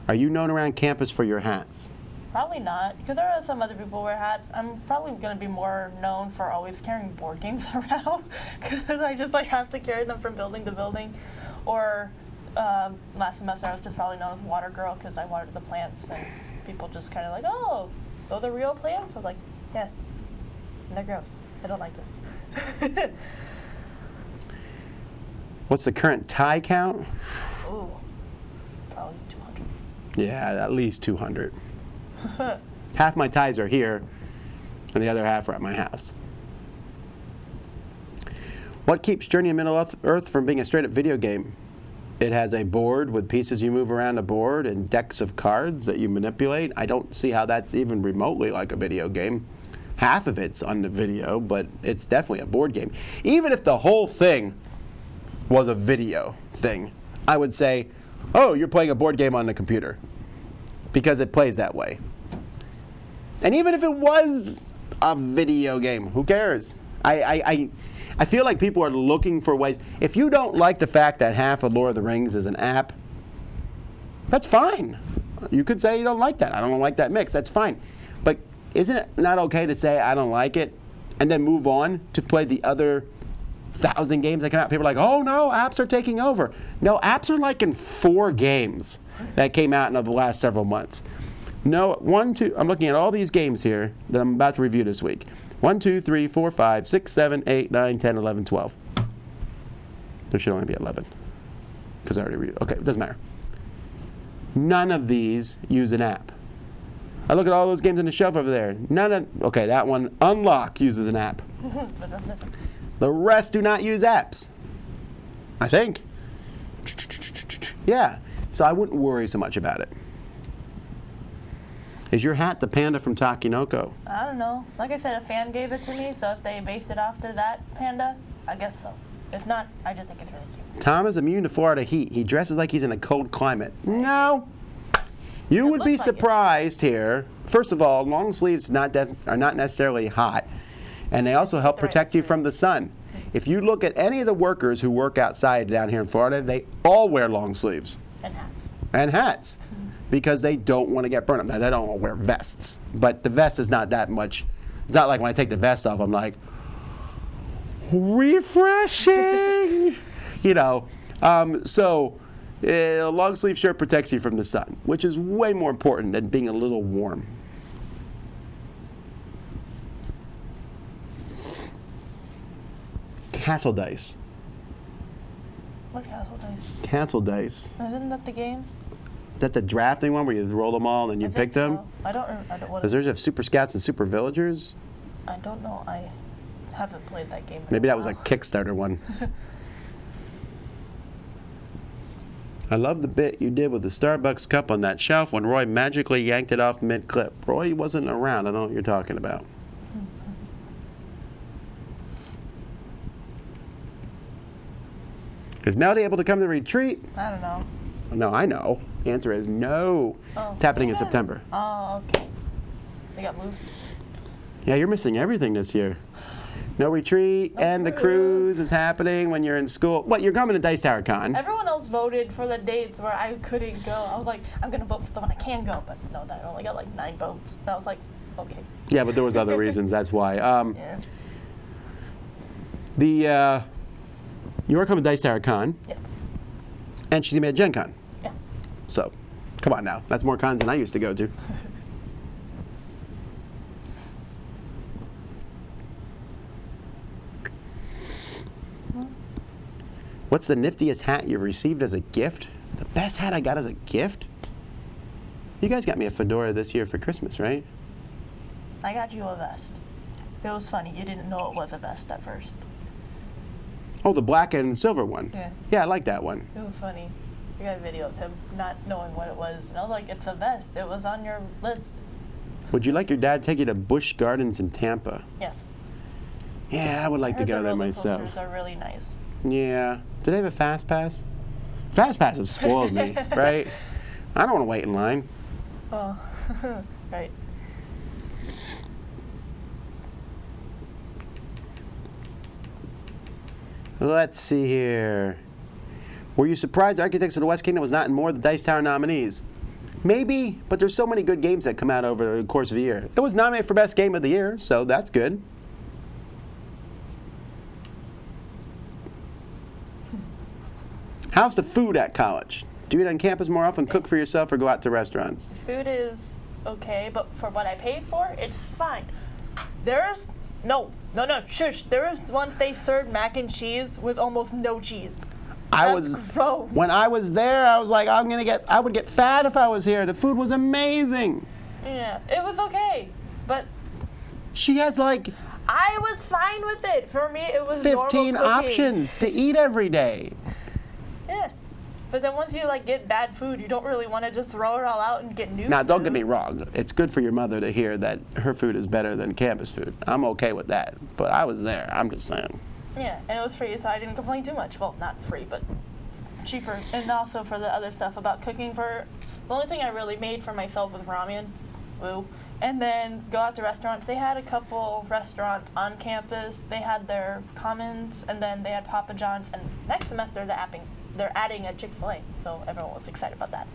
Are you known around campus for your hats? Probably not, because there are some other people who wear hats. I'm probably going to be more known for always carrying board games around, because I just like have to carry them from building to building. Or last semester I was just probably known as Water Girl because I watered the plants, and people just kind of like, oh, those are real plants? I was like, yes, and they're gross. I don't like this. What's the current tie count? Ooh, probably 200. Yeah, at least 200. Half my ties are here, and the other half are at my house. What keeps Journey to Middle-earth from being a straight-up video game? It has a board with pieces you move around a board and decks of cards that you manipulate. I don't see how that's even remotely like a video game. Half of it's on the video, but it's definitely a board game. Even if the whole thing was a video thing, I would say, oh, you're playing a board game on the computer, because it plays that way. And even if it was a video game, who cares? I feel like people are looking for ways. If you don't like the fact that half of Lord of the Rings is an app, that's fine. You could say you don't like that. I don't like that mix. That's fine. But isn't it not okay to say I don't like it and then move on to play the other 1,000 games that come out? People are like, oh no, apps are taking over. No, apps are like in 4 games that came out in the last several months. No, 1, 2, I'm looking at all these games here that I'm about to review this week. 1, 2, 3, 4, 5, 6, 7, 8, 9, 10, 11, 12. There should only be 11. Because I already read. Okay, it doesn't matter. None of these use an app. I look at all those games on the shelf over there. None of, okay, that one, Unlock, uses an app. But that's different. The rest do not use apps. I think. Yeah, so I wouldn't worry so much about it. Is your hat the panda from Takinoko? I don't know. Like I said, a fan gave it to me, so if they based it after that panda, I guess so. If not, I just think it's really cute. Tom is immune to Florida heat. He dresses like he's in a cold climate. No. You would be looks like it. surprised here. First of all, long sleeves are not necessarily hot, and they also help protect you from the sun. If you look at any of the workers who work outside down here in Florida, they all wear long sleeves. And hats. And hats. Because they don't want to get burned up. Now, they don't want to wear vests, but the vest is not that much. It's not like when I take the vest off, I'm like, refreshing, you know. So a long sleeve shirt protects you from the sun, which is way more important than being a little warm. Castle dice. What castle dice? Castle dice. Isn't that the game? Is that the drafting one where you roll them all and then you pick them? So. I don't what Does theirs have super scouts and super villagers? I don't know. I haven't played that game. Maybe that was a Kickstarter one. I love the bit you did with the Starbucks cup on that shelf when Roy magically yanked it off mid-clip. Roy wasn't around. I don't know what you're talking about. Is Melody able to come to the retreat? I don't know. No, I know. Answer is no. Oh. It's happening in Yeah. September. Oh, okay. They got moved. Yeah, you're missing everything this year. No retreat, and the cruise is happening when you're in school. What, you're coming to Dice Tower Con? Everyone else voted for the dates where I couldn't go. I was like, I'm going to vote for the one I can go, but no, I only got like 9 votes. And I was like, okay. Yeah, but there was other reasons, that's why. Yeah. You are coming to Dice Tower Con, Yes. and she's going to be at Gen Con. Yeah. So, come on now. That's more cons than I used to go to. What's the niftiest hat you've received as a gift? The best hat I got as a gift? You guys got me a fedora this year for Christmas, right? I got you a vest. It was funny. You didn't know it was a vest at first. Oh, the black and silver one. Yeah. Yeah, I like that one. It was funny. I got a video of him not knowing what it was. And I was like, it's a vest. It was on your list. Would you like your dad to take you to Busch Gardens in Tampa? Yes. Yeah, I would like to go there myself. Coasters are really nice. Yeah. Do they have a Fast Pass? Fast Pass has spoiled me, right? I don't want to wait in line. Oh, right. Let's see here. Were you surprised Architects of the West Kingdom was not in more of the Dice Tower nominees? Maybe, but there's so many good games that come out over the course of the year. It was nominated for Best Game of the Year, so that's good. How's the food at college? Do you eat on campus more often, cook for yourself, or go out to restaurants? Food is okay, but for what I paid for, it's fine. There's shush. There was once they served mac and cheese with almost no cheese. That's gross. When I was there, I was like, I would get fat if I was here. The food was amazing. Yeah, it was okay, but She has like I was fine with it. For me, it was 15 normal cooking. options to eat every day. Yeah, but then once you like get bad food, you don't really want to just throw it all out and get new. Now, don't food. get me wrong. It's good for your mother to hear that her food is better than campus food. I'm okay with that. But I was there. I'm just saying. Yeah, and it was free, so I didn't complain too much. Well, not free, but cheaper. And also for the other stuff about cooking the only thing I really made for myself was ramen. Woo. And then go out to restaurants. They had a couple restaurants on campus. They had their Commons, and then they had Papa John's. And next semester they're adding a Chick-fil-A, so everyone was excited about that.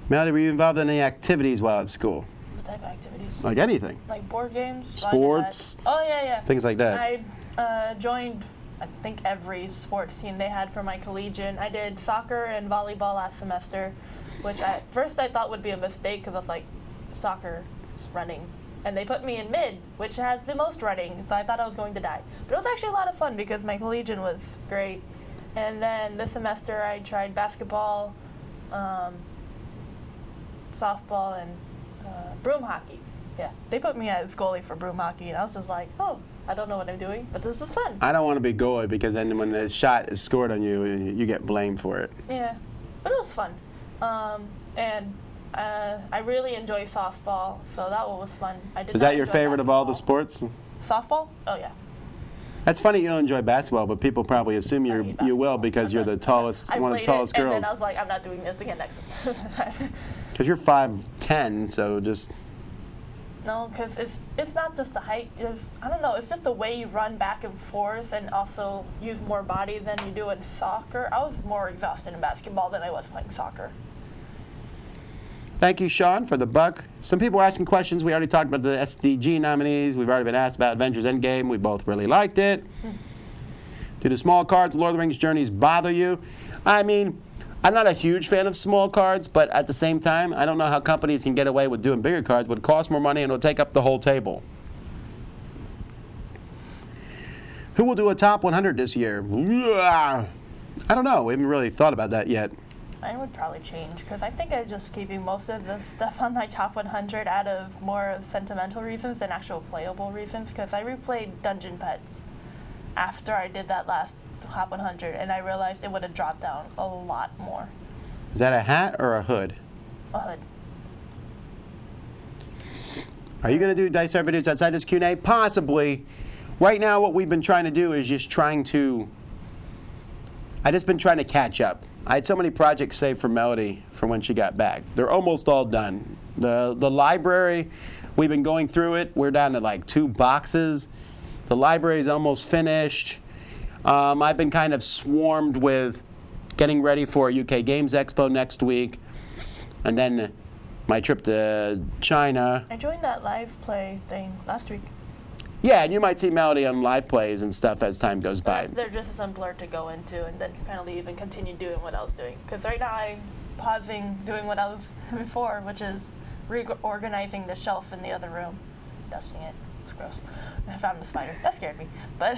Melody, were you involved in any activities while at school? What type of activities? Like anything? Like board games? So I did Sports? that. Oh, yeah. Things like that? I joined, I think, every sports team they had for my collegiate. I did soccer and volleyball last semester, which at first I thought would be a mistake because I was like, soccer is running. And they put me in mid, which has the most running, so I thought I was going to die. But it was actually a lot of fun because my collegiate was great. And then this semester I tried basketball, softball, and broom hockey. Yeah, they put me as goalie for broom hockey, and I was just like, oh, I don't know what I'm doing, but this is fun. I don't want to be goalie because then when the shot is scored on you, you get blamed for it. Yeah, but it was fun. And I really enjoy softball, so that one was fun. Is that your favorite of all the sports? Softball? Oh, yeah. That's funny you don't enjoy basketball, but people probably assume you will because you're the tallest, one of the tallest girls. And then I was like, I'm not doing this again next time. Because you're 5'10", so just... No, because it's not just the height. I don't know. It's just the way you run back and forth and also use more body than you do in soccer. I was more exhausted in basketball than I was playing soccer. Thank you, Sean, for the buck. Some people were asking questions. We already talked about the SDG nominees. We've already been asked about Avengers Endgame. We both really liked it. Do the small cards, Lord of the Rings journeys bother you? I mean, I'm not a huge fan of small cards, but at the same time, I don't know how companies can get away with doing bigger cards, but it costs more money and it'll take up the whole table. Who will do a top 100 this year? I don't know. We haven't really thought about that yet. Mine would probably change because I think I'm just keeping most of the stuff on my top 100 out of more sentimental reasons than actual playable reasons because I replayed Dungeon Pets after I did that last top 100 and I realized it would have dropped down a lot more. Is that a hat or a hood? A hood. Are you going to do Dice Art videos outside this Q&A? Possibly. Right now what we've been trying to do is just I just been trying to catch up. I had so many projects saved for Melody from when she got back. They're almost all done. The library, we've been going through it. We're down to like 2 boxes. The library is almost finished. I've been kind of swarmed with getting ready for UK Games Expo next week. And then my trip to China. I joined that live play thing last week. Yeah, and you might see Melody on live plays and stuff as time goes by. They're just simpler to go into and then kind of leave and continue doing what I was doing. Because right now I'm pausing doing what I was before, which is reorganizing the shelf in the other room, dusting it. It's gross. I found a spider. That scared me. But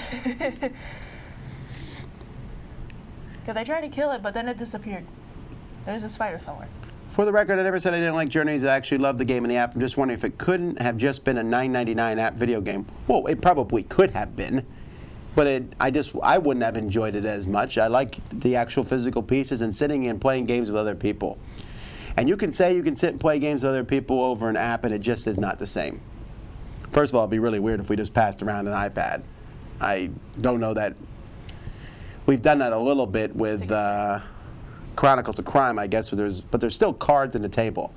because I tried to kill it, but then it disappeared. There's a spider somewhere. For the record, I never said I didn't like Journeys. I actually love the game and the app. I'm just wondering if it couldn't have just been a $9.99 app video game. Well, it probably could have been, but I wouldn't have enjoyed it as much. I like the actual physical pieces and sitting and playing games with other people. And you can say you can sit and play games with other people over an app, and it just is not the same. First of all, it'd be really weird if we just passed around an iPad. I don't know that. We've done that a little bit with Chronicles of Crime, I guess, but there's still cards in the table.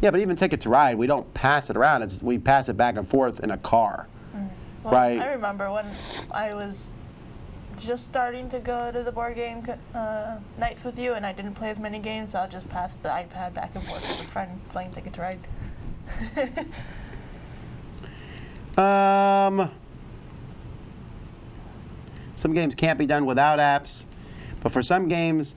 Yeah, but even Ticket to Ride, we don't pass it around. We pass it back and forth in a car. Well, right? I remember when I was just starting to go to the board game nights with you, and I didn't play as many games, so I'll just pass the iPad back and forth with a friend playing Ticket to Ride. Some games can't be done without apps, but for some games,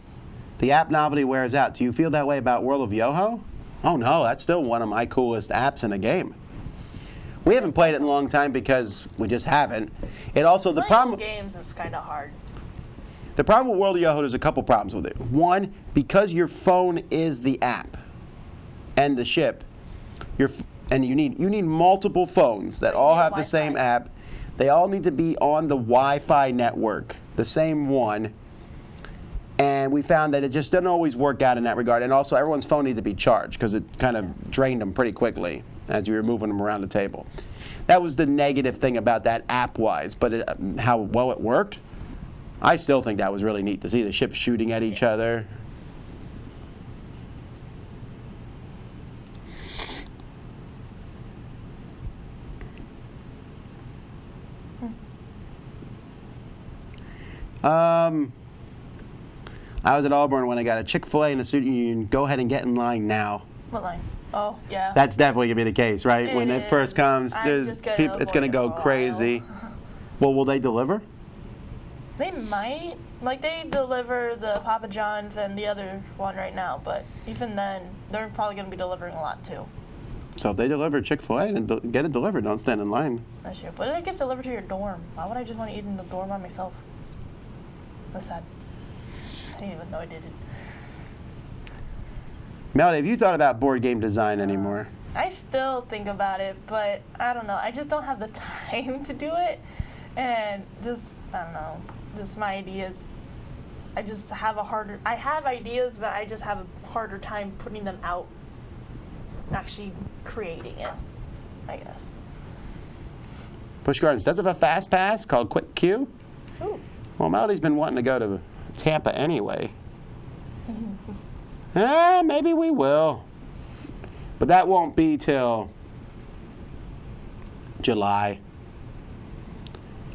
the app novelty wears out. Do you feel that way about World of Yoho? Oh no, that's still one of my coolest apps in a game. We haven't played it in a long time because we just haven't. It also, the problem... games is kind of hard. The problem with World of Yoho, there's a couple problems with it. One, because your phone is the app and the ship, and you need multiple phones that all have the same app. They all need to be on the Wi-Fi network, the same one. And we found that it just doesn't always work out in that regard. And also, everyone's phone needed to be charged because it kind of drained them pretty quickly as you were moving them around the table. That was the negative thing about that app-wise. But how well it worked, I still think that was really neat to see the ships shooting at each other. I was at Auburn when I got a Chick-fil-A and a student union. Go ahead and get in line now. What line? Oh, yeah. That's definitely going to be the case, right? When it first comes, it's going to go crazy. Well, will they deliver? They might. Like, they deliver the Papa John's and the other one right now, but even then, they're probably going to be delivering a lot, too. So if they deliver Chick-fil-A, then get it delivered. Don't stand in line. That's true. But it gets delivered to your dorm. Why would I just want to eat in the dorm by myself? That's sad. I didn't even know I did it. Melody, have you thought about board game design anymore? I still think about it, but I don't know. I just don't have the time to do it. And just, I don't know, just my ideas. I just have I have ideas, but I just have a harder time putting them out, actually creating it, I guess. Busch Gardens does have a fast pass called Quick Queue. Ooh. Well, Melody's been wanting to go to Tampa anyway. Maybe we will. But that won't be till July.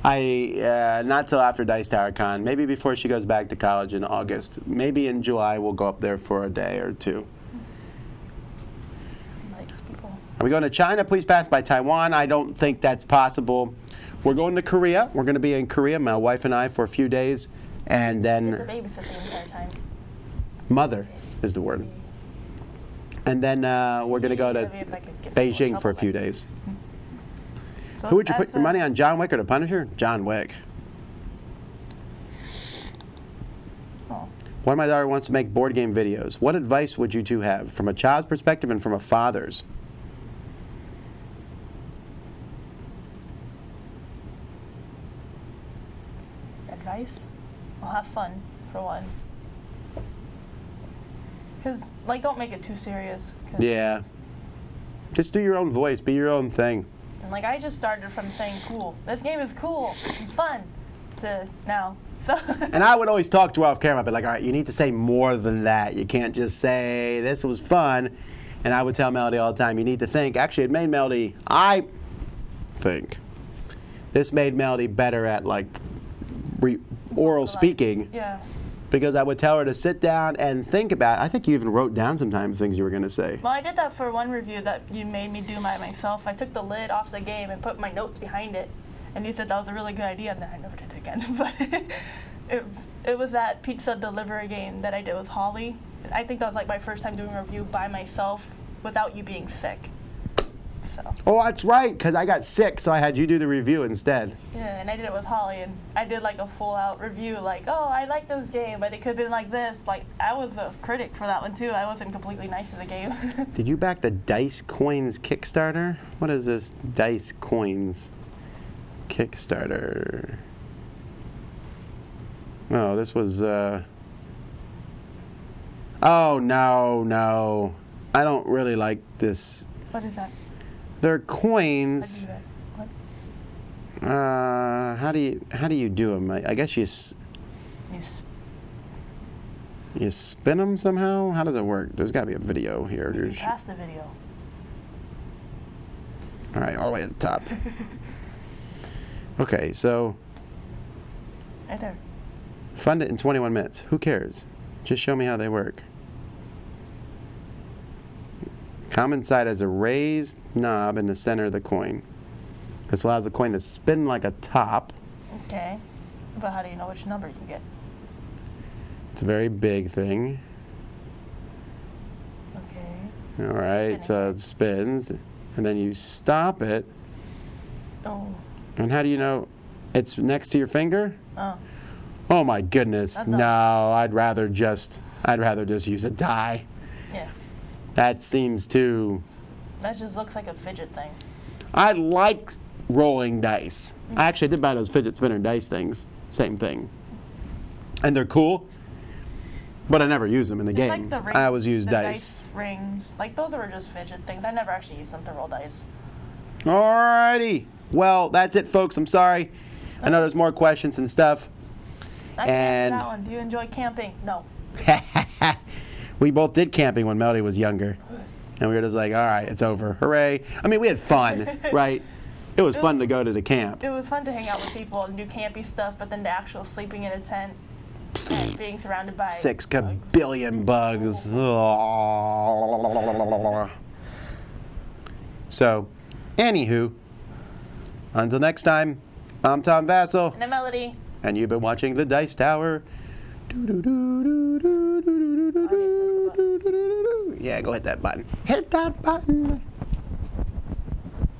Not till after Dice Tower Con. Maybe before she goes back to college in August. Maybe in July we'll go up there for a day or two. Are we going to China? Please pass by Taiwan. I don't think that's possible. We're going to Korea. We're going to be in Korea, my wife and I, for a few days. And then... Get the babysit the entire time. Mother is the word. And then we're going to go to Beijing for a few days. So Who would you put your money on, John Wick or the Punisher? John Wick. Oh. One of my daughter wants to make board game videos. What advice would you two have from a child's perspective and from a father's? Advice? Well, have fun, for one. Because, like, don't make it too serious. Yeah. Just do your own voice. Be your own thing. And, like, I just started from saying, cool. This game is cool. It's fun. To now. So And I would always talk to her off camera. I'd be like, all right, you need to say more than that. You can't just say, this was fun. And I would tell Melody all the time, you need to think. Actually, it made Melody, I think, this made Melody better at, like, oral speaking. Yeah. Because I would tell her to sit down and think about it. I think you even wrote down sometimes things you were going to say. Well, I did that for one review that you made me do by myself. I took the lid off the game and put my notes behind it. And you said that was a really good idea, and then I never did it again. But it was that pizza delivery game that I did with Holly. I think that was like my first time doing a review by myself without you being sick. So. Oh, that's right, because I got sick, so I had you do the review instead. Yeah, and I did it with Holly, and I did like a full-out review, like, oh, I like this game, but it could have been like this. Like, I was a critic for that one, too. I wasn't completely nice to the game. Did you back the Dice Coins Kickstarter? What is this Dice Coins Kickstarter? Oh, this was, oh, no. I don't really like this. What is that? They're coins. What? How do you do them? I guess you spin them somehow. How does it work? There's got to be a video here. You passed the video. All right, all the way at the top. Okay, so Right there. fund it in 21 minutes. Who cares? Just show me how they work. Common side has a raised knob in the center of the coin. This allows the coin to spin like a top. Okay. But how do you know which number you can get? It's a very big thing. Okay. All right, so it spins, and then you stop it. Oh. And how do you know it's next to your finger? Oh. Oh my goodness. That's No, not- I'd rather just use a die. Yeah. That seems too... That just looks like a fidget thing. I like rolling dice. I actually did buy those fidget spinner dice things. Same thing. And they're cool, but I never use them in the It's game. like the ring, I always use the dice. rings. Like, those are just fidget things. I never actually use them to roll dice. Alrighty. Well, that's it, folks. I'm sorry. I know there's more questions and stuff. I can answer that one. Do you enjoy camping? No. We both did camping when Melody was younger. And we were just like, all right, it's over. Hooray. I mean, we had fun, right? It was fun to go to the camp. It was fun to hang out with people and do campy stuff, but then the actual sleeping in a tent and being surrounded by 6 bugs. billion bugs. So, anywho, until next time, I'm Tom Vassell. And a melody. And you've been watching The Dice Tower. Yeah, go hit that button. Hit that button.